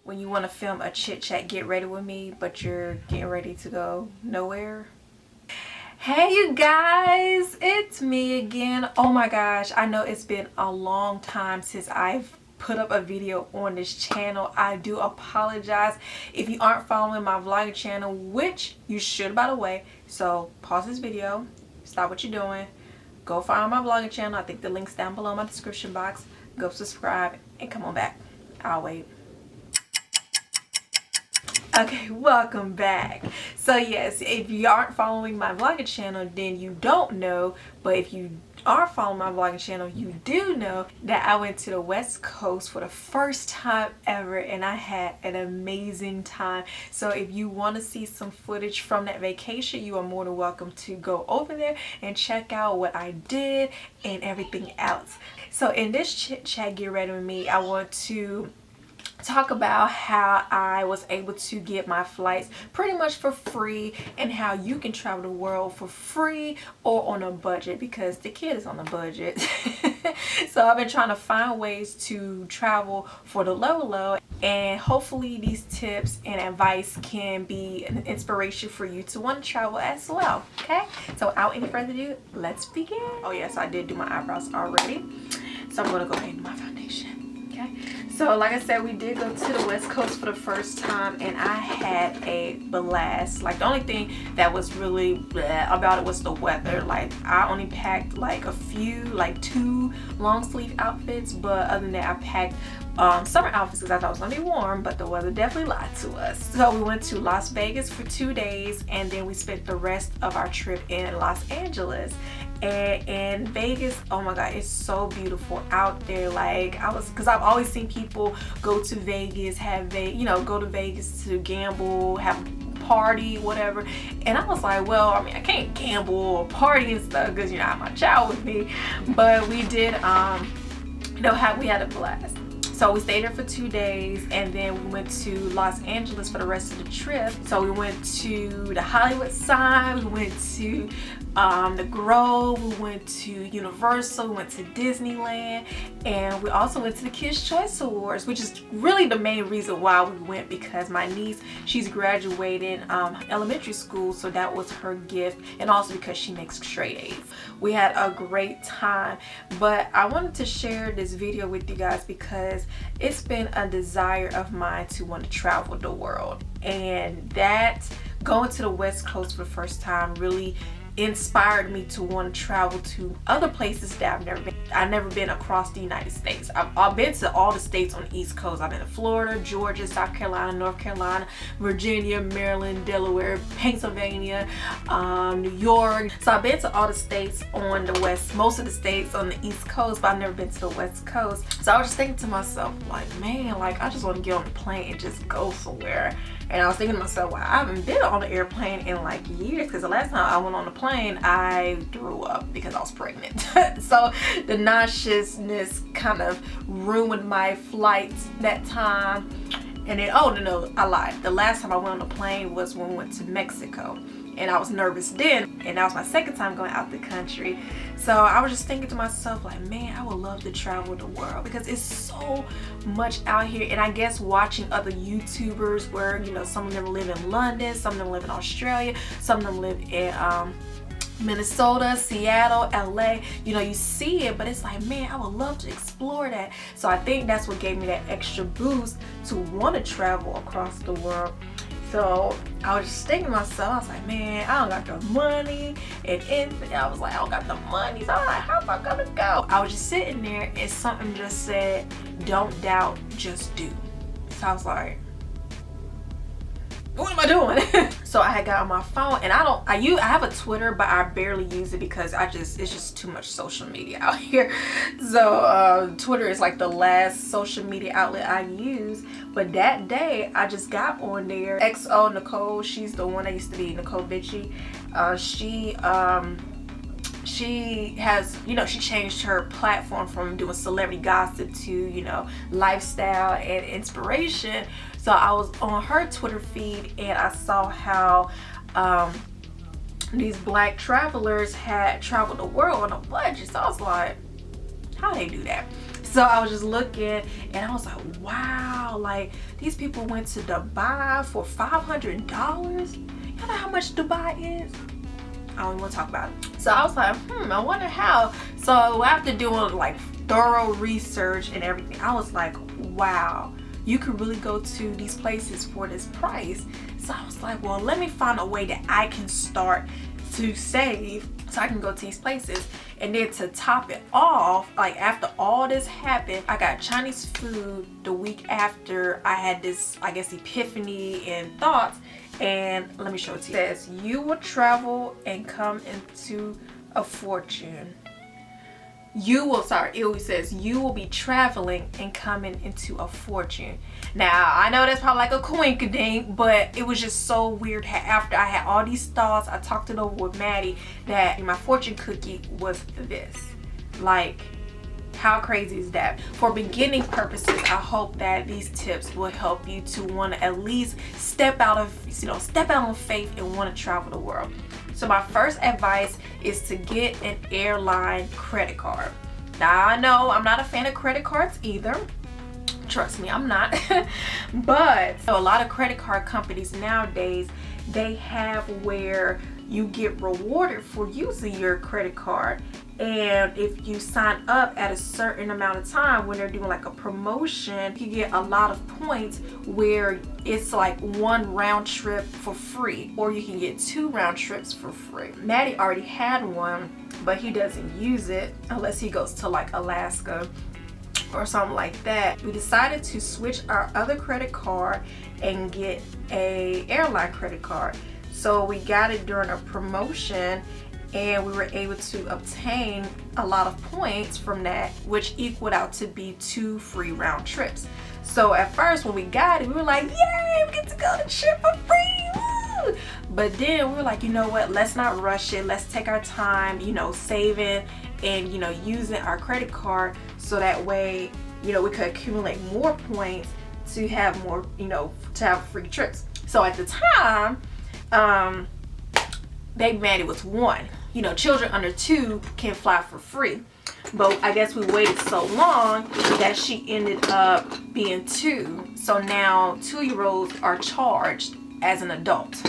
when you want to film a chit chat get ready with me, but you're getting ready to go nowhere? Hey you guys, it's me again. Oh my gosh, I know it's been a long time since I've put up a video on this channel. I do apologize if you aren't following my vlogging channel, which you should, by the way. So pause this video, stop what you're doing, go follow my vlogging channel. I think the link's down below in my description box. Go subscribe and come on back. I'll wait. Okay, welcome back. So yes, if you aren't following my vlogging channel, then you don't know, but if you are following my vlogging channel, you do know that I went to the West Coast for the first time ever, and I had an amazing time. So if you want to see some footage from that vacation, you are more than welcome to go over there and check out what I did and everything else. So in this chit chat get ready with me, I want to talk about how I was able to get my flights pretty much for free, and how you can travel the world for free or on a budget, because the kid is on a budget. So I've been trying to find ways to travel for the low, and hopefully these tips and advice can be an inspiration for you to want to travel as well. Okay, so without any further ado, let's begin. Oh yes, I did do my eyebrows already, so I'm gonna go ahead and do my foundation. Okay, so like I said, we did go to the West Coast for the first time, and I had a blast. Like, the only thing that was really bleh about it was the weather. Like, I only packed like a few, like 2 long sleeve outfits, but other than that, I packed summer outfits because I thought it was gonna be warm, but the weather definitely lied to us. So we went to Las Vegas for 2 days, and then we spent the rest of our trip in Los Angeles. And in Vegas, oh my god, it's so beautiful out there. Like, because I've always seen people go to Vegas, go to Vegas to gamble, have a party, whatever, and I was like, well, I mean, I can't gamble or party and stuff because, you know, I have my child with me. But we did we had a blast. So we stayed there for 2 days, and then we went to Los Angeles for the rest of the trip. So we went to the Hollywood sign, we went to the Grove, we went to Universal, we went to Disneyland, and we also went to the Kids' Choice Awards, which is really the main reason why we went, because my niece, she's graduating elementary school, so that was her gift, and also because she makes straight A's. We had a great time, but I wanted to share this video with you guys because it's been a desire of mine to want to travel the world, and that going to the West Coast for the first time really inspired me to want to travel to other places that I've never been. I've never been across the United States. I've been to all the states on the East Coast. I've been to Florida, Georgia, South Carolina, North Carolina, Virginia, Maryland, Delaware, Pennsylvania, New York. So I've been to all the states on the West, most of the states on the East Coast, but I've never been to the West Coast. So I was just thinking to myself, like, man, like, I just want to get on the plane and just go somewhere. And I was thinking to myself, well, I haven't been on an airplane in like years, because the last time I went on the plane, I threw up because I was pregnant. So the nauseousness kind of ruined my flights that time. And then, oh no, I lied. The last time I went on the plane was when we went to Mexico, and I was nervous then, and that was my second time going out the country. So I was just thinking to myself, like, man, I would love to travel the world because it's so much out here. And I guess watching other YouTubers where, you know, some of them live in London, some of them live in Australia, some of them live in Minnesota, Seattle, LA, you know, you see it, but it's like, man, I would love to explore that. So I think that's what gave me that extra boost to want to travel across the world. So I was just thinking to myself, I was like, man, I don't got the money, and I was like, I don't got the money, so I was like, how am I gonna go? I was just sitting there, and something just said, don't doubt, just do. So I was like, what am I doing? So I had got on my phone, and I have a Twitter, but I barely use it because it's just too much social media out here. So Twitter is like the last social media outlet I use. But that day I just got on there. XO Nicole, she's the one that used to be Nicole Bitchy. She has, you know, she changed her platform from doing celebrity gossip to, you know, lifestyle and inspiration. So I was on her Twitter feed, and I saw how these black travelers had traveled the world on a budget. So I was like, how they do that? So I was just looking and I was like, wow, like these people went to Dubai for $500. You know how much Dubai is? I don't even want to talk about it. So I was like, I wonder how. So after doing like thorough research and everything, I was like, wow, you could really go to these places for this price. So I was like, well, let me find a way that I can start to save so I can go to these places. And then to top it off, like after all this happened, I got Chinese food the week after I had this, I guess, epiphany and thoughts. And let me show it to you. It says, you will travel and come into a fortune. It always says you will be traveling and coming into a fortune. Now I know that's probably like a coinkydink, but it was just so weird after I had all these thoughts. I talked it over with Maddie that my fortune cookie was this. Like, how crazy is that? For beginning purposes, I hope that these tips will help you to want to at least step out on faith and want to travel the world. So my first advice is to get an airline credit card. Now I know I'm not a fan of credit cards either. Trust me, I'm not. But a lot of credit card companies nowadays, they have where you get rewarded for using your credit card. And if you sign up at a certain amount of time when they're doing like a promotion, you get a lot of points where it's like 1 round trip for free, or you can get 2 round trips for free. Maddie already had one, but he doesn't use it unless he goes to like Alaska or something like that. We decided to switch our other credit card and get a airline credit card. So we got it during a promotion, and we were able to obtain a lot of points from that, which equaled out to be 2 free round trips. So at first when we got it, we were like, yay, we get to go to the trip for free, woo! But then we were like, you know what, let's not rush it. Let's take our time, saving and, using our credit card so that way, we could accumulate more points to have more, to have free trips. So at the time, baby Maddie was 1. Children under 2 can fly for free. But I guess we waited so long that she ended up being 2. So now 2-year-olds are charged as an adult.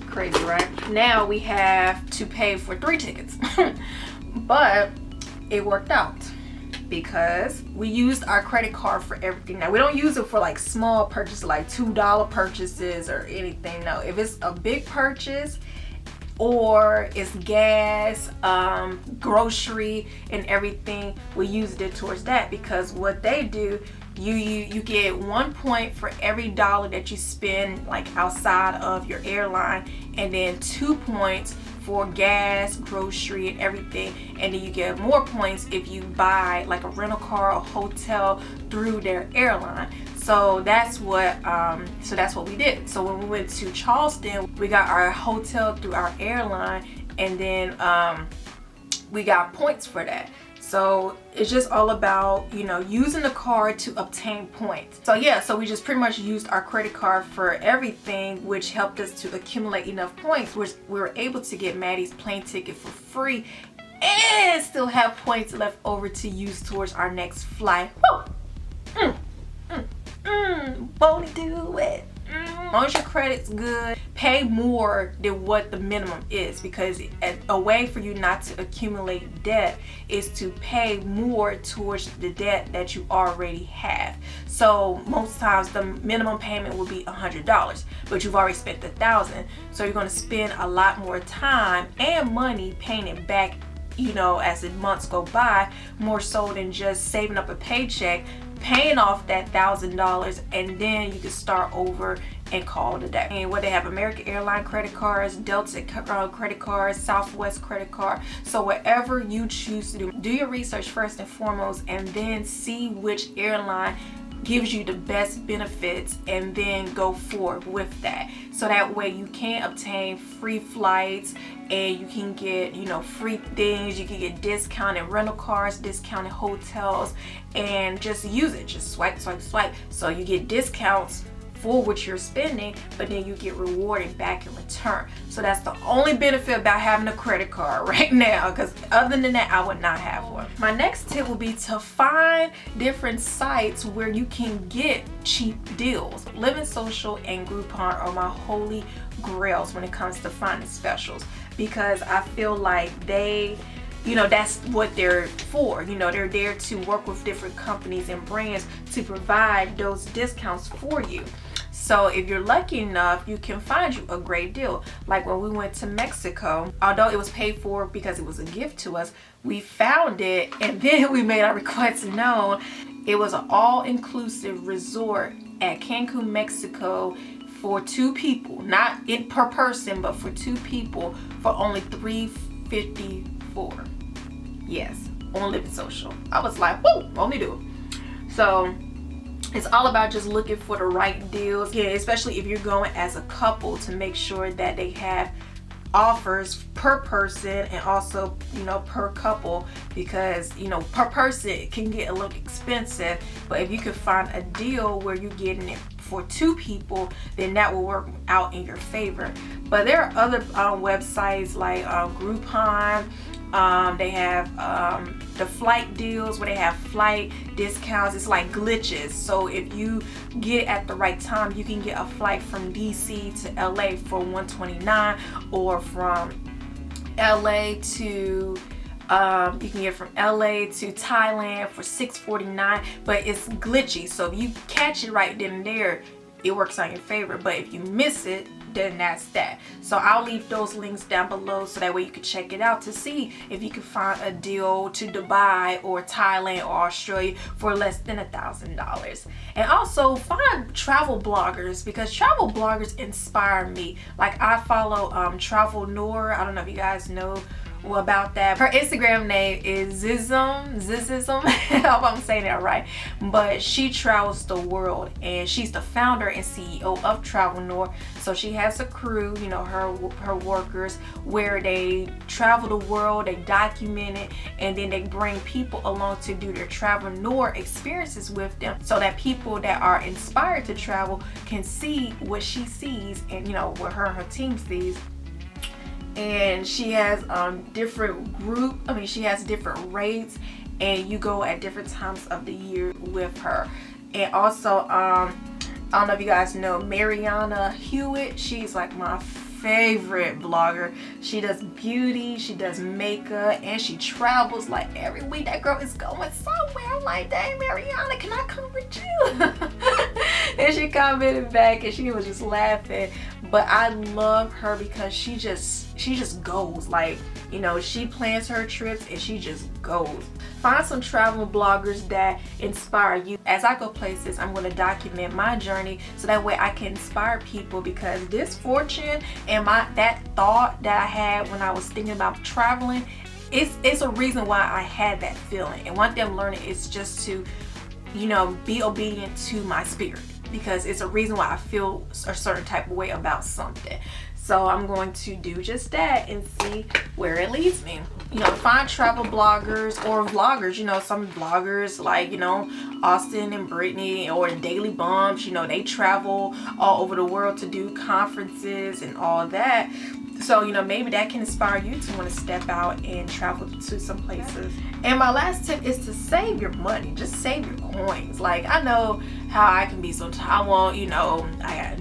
Crazy, right? Now we have to pay for 3 tickets. But it worked out because we used our credit card for everything. Now we don't use it for like small purchases, like $2 purchases or anything. No, if it's a big purchase or it's gas, grocery and everything, we used it towards that, because what they do, you get 1 point for every dollar that you spend like outside of your airline, and then 2 points for gas, grocery and everything, and then you get more points if you buy like a rental car or hotel through their airline. So that's what we did. So when we went to Charleston, we got our hotel through our airline, and then we got points for that. So it's just all about, using the card to obtain points. So yeah, so we just pretty much used our credit card for everything, which helped us to accumulate enough points, which we were able to get Maddie's plane ticket for free and still have points left over to use towards our next flight. Woo! Won't do it. As long as your credit's good, pay more than what the minimum is, because a way for you not to accumulate debt is to pay more towards the debt that you already have. So most times the minimum payment will be $100, but you've already spent $1,000, so you're going to spend a lot more time and money paying it back, as the months go by, more so than just saving up a paycheck, paying off that $1,000, and then you can start over and call it a day. And where they have American Airline credit cards, Delta credit cards, Southwest credit card. So whatever you choose to do your research first and foremost, and then see which airline gives you the best benefits, and then go forward with that. So that way you can obtain free flights, and you can get, free things. You can get discounted rental cars, discounted hotels, and just use it. Just swipe, swipe, swipe. So you get discounts for what you're spending, but then you get rewarded back in return. So that's the only benefit about having a credit card right now, because other than that, I would not have one. My next tip would be to find different sites where you can get cheap deals. Living Social and Groupon are my holy grails when it comes to finding specials, because I feel like they, you know, that's what they're for. You know, they're there to work with different companies and brands to provide those discounts for you. So if you're lucky enough, you can find you a great deal. Like when we went to Mexico, although it was paid for because it was a gift to us, we found it and then we made our request known. It was an all-inclusive resort at Cancun, Mexico for 2 people, not in per person, but for 2 people for only $354. Yes, on Living Social. I was like, whoa, only do. So it's all about just looking for the right deals. Yeah, especially if you're going as a couple, to make sure that they have offers per person and also, you know, per couple, because, you know, per person it can get a little expensive, but if you can find a deal where you're getting it for 2 people, then that will work out in your favor. But there are other websites like Groupon. They have the flight deals where they have flight discounts. It's like glitches. So if you get it at the right time, you can get a flight from DC to LA for $129, or from LA to you can get it from LA to Thailand for $649, but it's glitchy. So if you catch it right then and there, it works on your favor. But if you miss it, then that's that. So I'll leave those links down below so that way you can check it out to see if you can find a deal to Dubai or Thailand or Australia for less than $1,000. And also find travel bloggers, because travel bloggers inspire me. Like I follow Travel Noor. I don't know if you guys know about that. Her Instagram name is Zizism. I hope I'm saying that right. But she travels the world, and she's the founder and CEO of Travel Noor. So she has a crew, you know, her workers, where they travel the world, they document it, and then they bring people along to do their Travel Noor experiences with them, so that people that are inspired to travel can see what she sees and, you know, what her and her team sees. And she has she has different rates, and you go at different times of the year with her. And also I don't know if you guys know Mariana Hewitt. She's like my favorite vlogger. She does beauty, she does makeup, and she travels like every week. That girl is going somewhere. I'm like, dang, Mariana, can I come with you? And she commented back and she was just laughing. But I love her because she just goes. Like, you know, she plans her trips and she just goes. Find some travel bloggers that inspire you. As I go places, I'm going to document my journey so that way I can inspire people, because this fortune and that thought that I had when I was thinking about traveling, it's a reason why I had that feeling. And one thing I'm learning is just to, you know, be obedient to my spirit, because it's a reason why I feel a certain type of way about something. So I'm going to do just that and see where it leads me. You know, find travel bloggers or vloggers. You know, some vloggers like, you know, Austin and Brittany or Daily Bumps, you know, they travel all over the world to do conferences and all that. So, you know, maybe that can inspire you to want to step out and travel to some places. And my last tip is to save your money. Just save your coins. Like, I know how I can be sometimes. I want, you know, I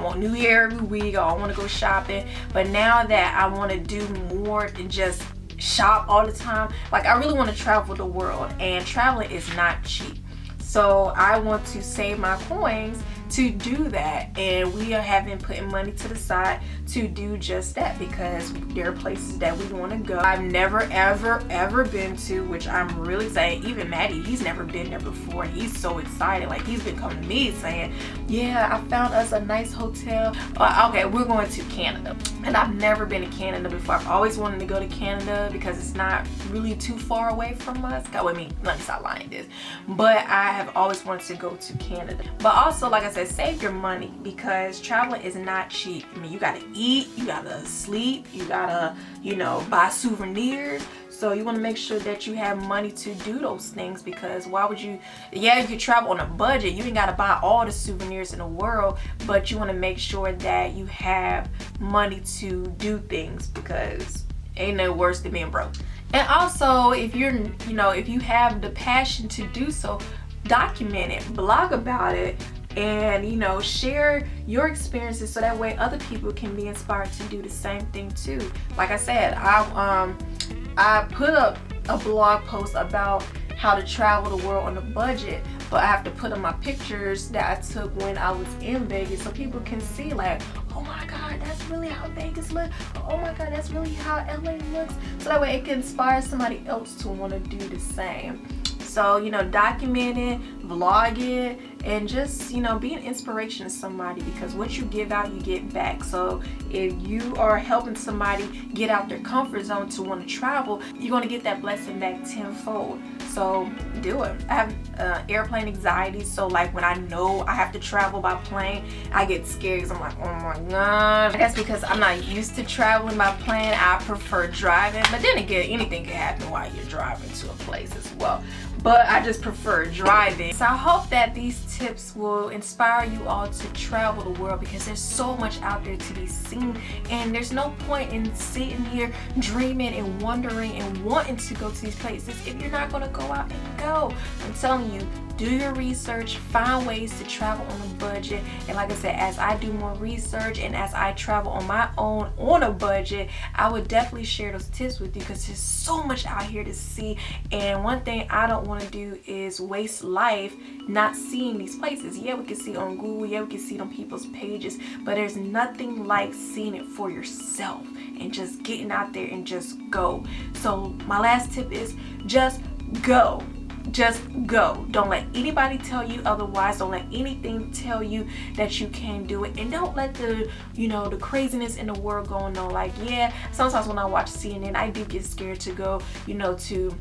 want new hair every week. I want to go shopping. But now that I want to do more than just shop all the time, like I really want to travel the world, and traveling is not cheap. So I want to save my coins to do that, and we have been putting money to the side to do just that, because there are places that we want to go. I've never ever been to, which I'm really excited. Even Maddie, he's never been there before. He's so excited. Like, he's been coming to me saying, yeah, I found us a nice hotel. Okay, we're going to Canada, and I've never been to Canada before. I've always wanted to go to Canada because it's not really too far away from us. Let me stop lying this, but I have always wanted to go to Canada. But also, like I said, save your money, because traveling is not cheap. I mean, you gotta eat, you gotta sleep, you gotta, you know, buy souvenirs. So you want to make sure that you have money to do those things, because why would you, yeah, you could travel on a budget, you ain't got to buy all the souvenirs in the world, but you want to make sure that you have money to do things, because ain't no worse than being broke. And also, if you're, you know, if you have the passion to do so, document it, blog about it, and you know, share your experiences so that way other people can be inspired to do the same thing too. Like I said, I put up a blog post about how to travel the world on a budget, but I have to put up my pictures that I took when I was in Vegas so people can see, like, oh my god, that's really how Vegas looks, oh my god, that's really how LA looks, so that way it can inspire somebody else to want to do the same. So, you know, document it, vlog it, and just, you know, be an inspiration to somebody, because what you give out, you get back. So if you are helping somebody get out their comfort zone to want to travel, you're going to get that blessing back tenfold. So do it. I have airplane anxiety, so like when I know I have to travel by plane, I get scared because I'm like, oh my god. I guess because I'm not used to traveling by plane, I prefer driving. But then again, anything can happen while you're driving to a place as well. But I just prefer driving. So I hope that these tips will inspire you all to travel the world, because there's so much out there to be seen, and there's no point in sitting here dreaming and wondering and wanting to go to these places if you're not going to go out and go. I'm telling you, do your research, find ways to travel on a budget. And like I said, as I do more research and as I travel on my own on a budget, I would definitely share those tips with you, because there's so much out here to see. And one thing I don't want to do is waste life not seeing these places. Yeah, we can see it on Google, yeah, we can see it on people's pages, but there's nothing like seeing it for yourself and just getting out there and just go. So my last tip is just go. Just go. Don't let anybody tell you otherwise. Don't let anything tell you that you can't do it. And don't let the, you know, the craziness in the world going on. Like, yeah, sometimes when I watch CNN, I do get scared to go, you know, to,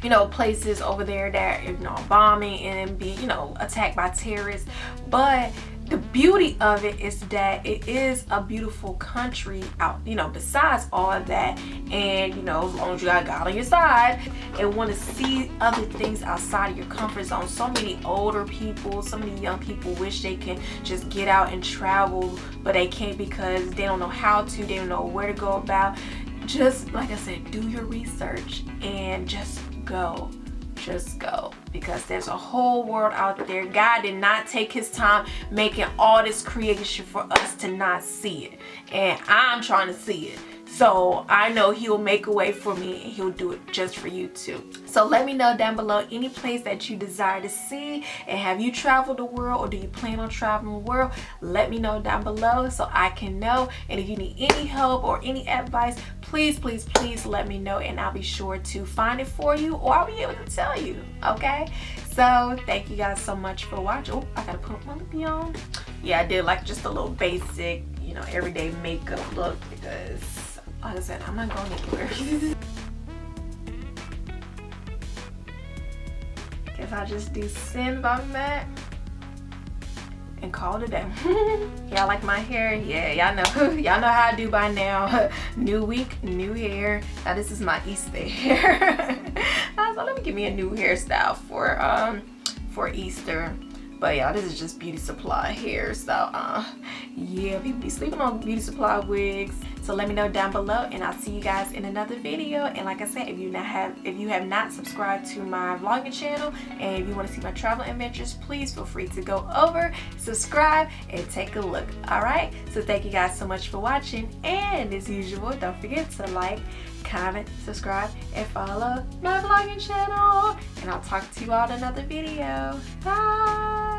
you know, places over there that, you know, bombing and being, you know, attacked by terrorists. But the beauty of it is that it is a beautiful country out, you know, besides all of that. And, you know, as long as you got God on your side and want to see other things outside of your comfort zone. So many older people, so many young people wish they can just get out and travel, but they can't because they don't know how to, they don't know where to go about. Just, like I said, do your research and just go. Just go, because there's a whole world out there. God did not take his time making all this creation for us to not see it, and I'm trying to see it. So I know he'll make a way for me, and he'll do it just for you too. So let me know down below any place that you desire to see, and have you traveled the world, or do you plan on traveling the world? Let me know down below so I can know. And if you need any help or any advice, please, please, please let me know, and I'll be sure to find it for you, or I'll be able to tell you, okay? So thank you guys so much for watching. Oh, I gotta put my lip on. Yeah, I did like just a little basic, you know, everyday makeup look, because like I said, I'm not going anywhere. Guess I'll just do send by Mac and call it a day. Y'all like my hair? Yeah, y'all know. Y'all know how I do by now. New week, new hair. Now this is my Easter hair. So let me give me a new hairstyle for Easter. But yeah, this is just beauty supply hair. So yeah, people be sleeping on beauty supply wigs. So let me know down below, and I'll see you guys in another video. And like I said, if you have not subscribed to my vlogging channel, and if you want to see my travel adventures, please feel free to go over, subscribe, and take a look. Alright, so thank you guys so much for watching, and as usual, don't forget to like, comment, subscribe, and follow my vlogging channel. And I'll talk to you all in another video. Bye.